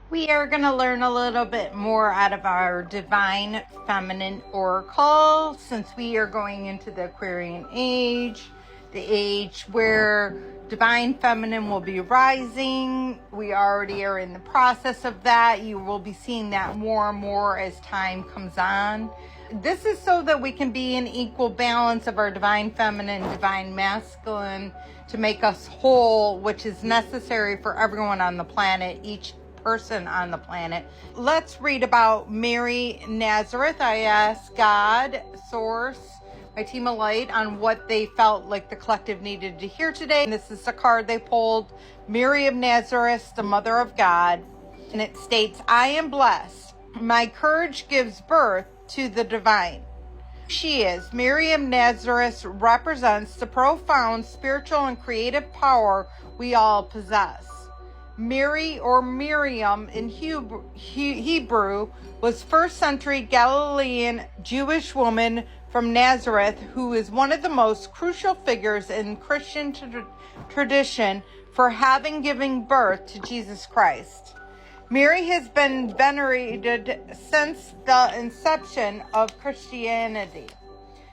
We are going to learn a little bit more out of our Divine Feminine Oracle, since we are going into the Aquarian age, the age where Divine Feminine will be rising. We already are in the process of that. You will be seeing that more and more as time comes on. This is so that we can be in equal balance of our Divine Feminine and Divine Masculine to make us whole, which is necessary for everyone on the planet, each person on the planet. Let's read about Mary Nazareth. I asked God, Source, my team of light, on what they felt like the collective needed to hear today. And this is the card they pulled, Mary of Nazareth, the Mother of God. And it states, I am blessed. My courage gives birth to the divine. She is. Mary of Nazareth represents the profound spiritual and creative power we all possess. Mary, or Miriam in Hebrew, was first century Galilean Jewish woman from Nazareth who is one of the most crucial figures in Christian tradition for having given birth to Jesus Christ. Mary has been venerated since the inception of Christianity.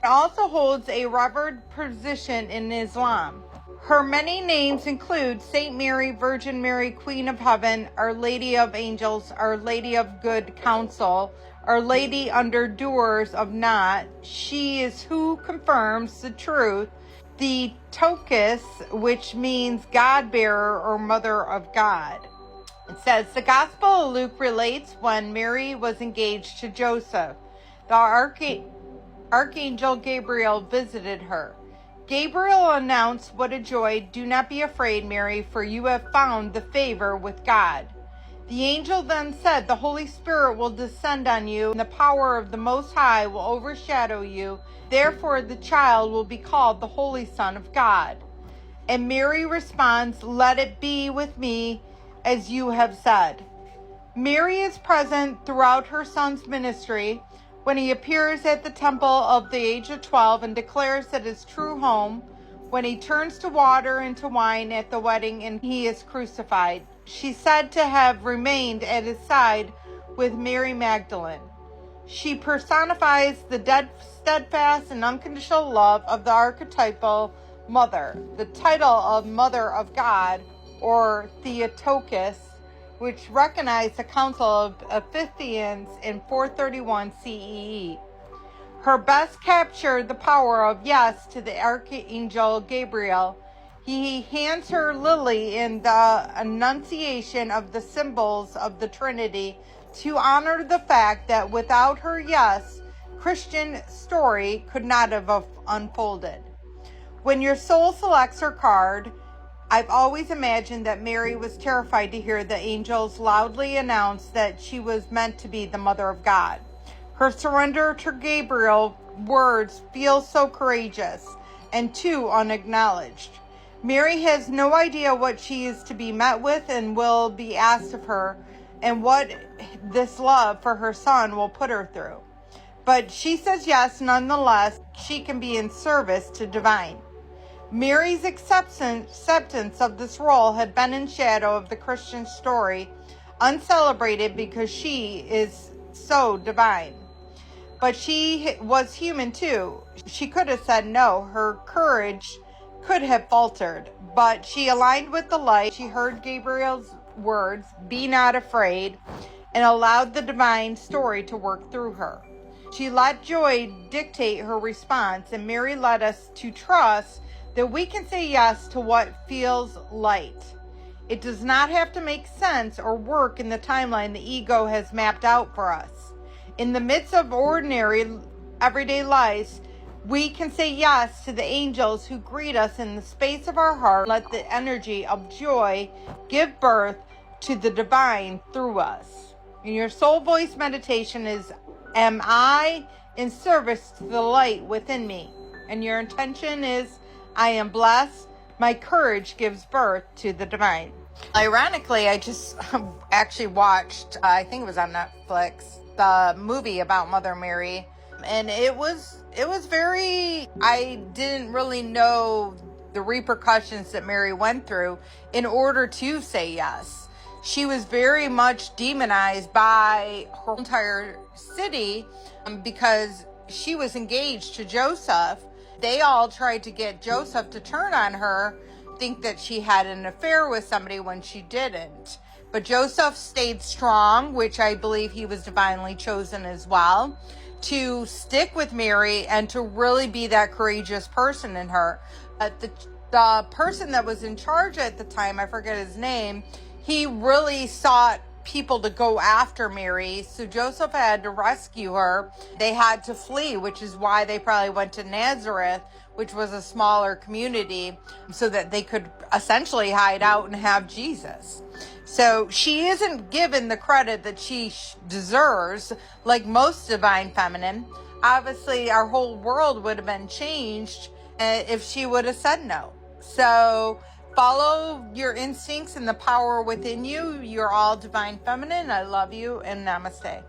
It also holds a revered position in Islam. Her many names include Saint Mary, Virgin Mary, Queen of Heaven, Our Lady of Angels, Our Lady of Good Counsel, Our Lady under Doers of Naught. She is who confirms the truth, the Tokus, which means God-bearer or Mother of God. It says, the Gospel of Luke relates when Mary was engaged to Joseph. The Archangel Gabriel visited her. Gabriel announced, what a joy, do not be afraid, Mary, for you have found the favor with God. The angel then said, the Holy Spirit will descend on you, and the power of the Most High will overshadow you. Therefore, the child will be called the Holy Son of God. And Mary responds, let it be with me as you have said. Mary is present throughout her son's ministry. When he appears at the temple of the age of 12 and declares that his true home, when he turns to water into wine at the wedding and he is crucified. She's said to have remained at his side with Mary Magdalene. She personifies the steadfast and unconditional love of the archetypal mother. The title of Mother of God, or Theotokos, which recognized the Council of Ephesians in 431 CEE. Her best captured the power of yes to the Archangel Gabriel. He hands her lily in the enunciation of the symbols of the Trinity to honor the fact that without her yes, Christian story could not have unfolded. When your soul selects her card, I've always imagined that Mary was terrified to hear the angels loudly announce that she was meant to be the Mother of God. Her surrender to Gabriel's words feels so courageous and too unacknowledged. Mary has no idea what she is to be met with and will be asked of her, and what this love for her son will put her through. But she says yes nonetheless. She can be in service to divine. Mary's acceptance of this role had been in shadow of the Christian story, uncelebrated because she is so divine. But she was human too. She could have said no. Her courage could have faltered, but she aligned with the light. She heard Gabriel's words, be not afraid, and allowed the divine story to work through her. She let joy dictate her response, and Mary led us to trust that we can say yes to what feels light. It does not have to make sense or work in the timeline the ego has mapped out for us. In the midst of ordinary, everyday lives, we can say yes to the angels who greet us in the space of our heart. Let the energy of joy give birth to the divine through us. And your soul voice meditation is, am I in service to the light within me? And your intention is, I am blessed. My courage gives birth to the divine. Ironically, I just actually watched, I think it was on Netflix, the movie about Mother Mary. And it was very, I didn't really know the repercussions that Mary went through in order to say yes. she was very much demonized by her entire city because she was engaged to Joseph. They all tried to get Joseph to turn on her, think that she had an affair with somebody when she didn't. But Joseph stayed strong, which I believe he was divinely chosen as well, to stick with Mary and to really be that courageous person in her. The person that was in charge at the time, I forget his name, he really sought people to go after Mary. So Joseph had to rescue her. They had to flee, which is why they probably went to Nazareth, which was a smaller community, so that they could essentially hide out and have Jesus. So she isn't given the credit that she deserves, like most divine feminine. Obviously, our whole world would have been changed if she would have said no. So follow your instincts and the power within you. You're all divine feminine. I love you, and namaste.